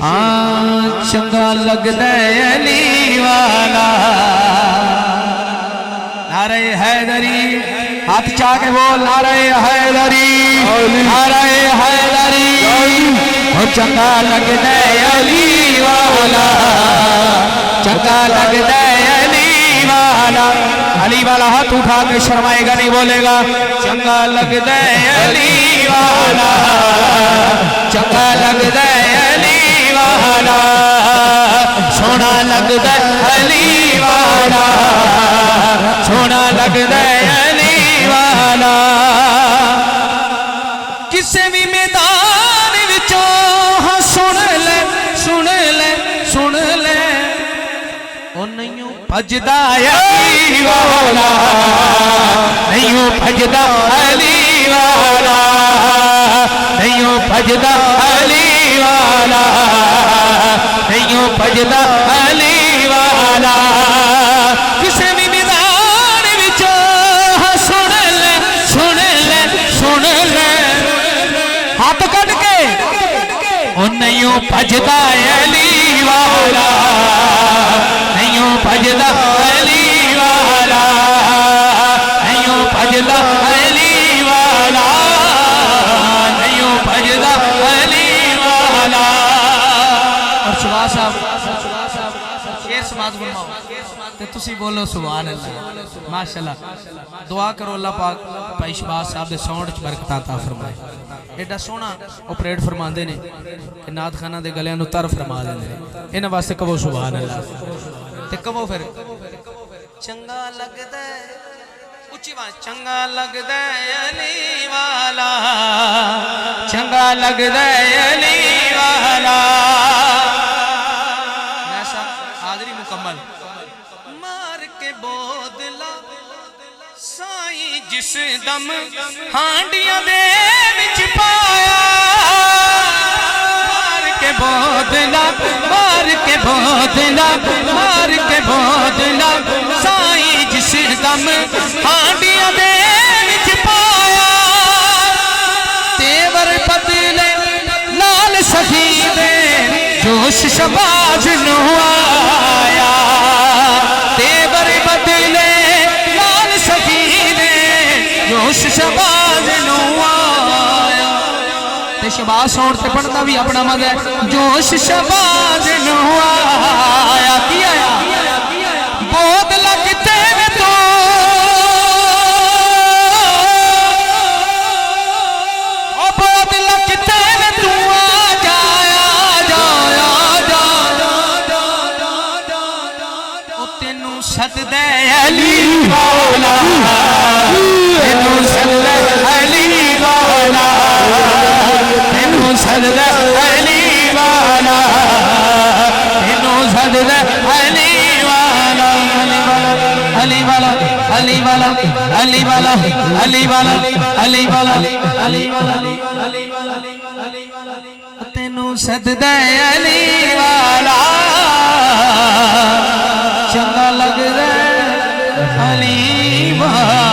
ہاں چنگا لگدا علی والا نعرہ حیدری ہاتھ چاہ کے بول نعرہ حیدری نعرہ حیدری چنگا لگدا علی والا چنگا لگدا علی والا علی والا ہاتھ اٹھا کے شرمائے گا نہیں بولے گا چنگا لگدا علی والا چنگا لگدا علی والا سونا لگدا علی والا سونا لگدا علی والا کسے بھی میدان وچوں ہاں سن لے سن لے سن لے او نہیں بھجدا علی والا نہیں بھجدا علی والا نہیں بھجدا علی والا نہیں بھجدا علی والا کسے بھی میدان وچوں سن لے سن لے سن لے ہاتھ کٹ کے او نہیں بھجدا علی والا نہیں بھجدا علی والا نہیں بھجدا علی والا نہیں بھجدا علی والا اور شباز صاحب شیر سماعت فرماؤ تے تسی بولو سبحان اللہ ماشاءاللہ دعا کرو اللہ پاک بھائی شباز صاحب دے ساؤنڈ وچ برکت عطا فرمائے ایڈا سونا آپریٹ فرماندے نے کہ نعت خانہ دے گلیاں نو تر فرما دیندے نے انہاں واسطے کہو سبحان اللہ تے کہو پھر چنگا لگدا اونچی آواز چنگا لگدا علی والا چنگا لگدا علی والا ایسا حاضری مکمل مار کے بودلا سائیں جس دم ہانڈیاں دے وچ پایا مار کے بودلا مار کے بودلا مار کے بودلا سائیں جس دم ہانڈیاں دے وچ پایا تیور بدلے لال سخی دے جوش شباز نو آیا تیور بدلے لال سخی دے جوش شباز نو آیا تے شباز ساؤنڈ تے پڑھتا بھی اپنا مد ہے جوش شباز نو آیا کی آیا بہت لگتے میں تو بہت لگتے میں تو آ جایا جایا جایا او تینوں سد دے علی والا تینوں سد دے علی والا تینوں سد دے علی والا تینوں سد دے علی والا علی والا علی والا علی والا علی والا علی والا علی والا تینوں سد دے علی والا چنگا لگدا علی والا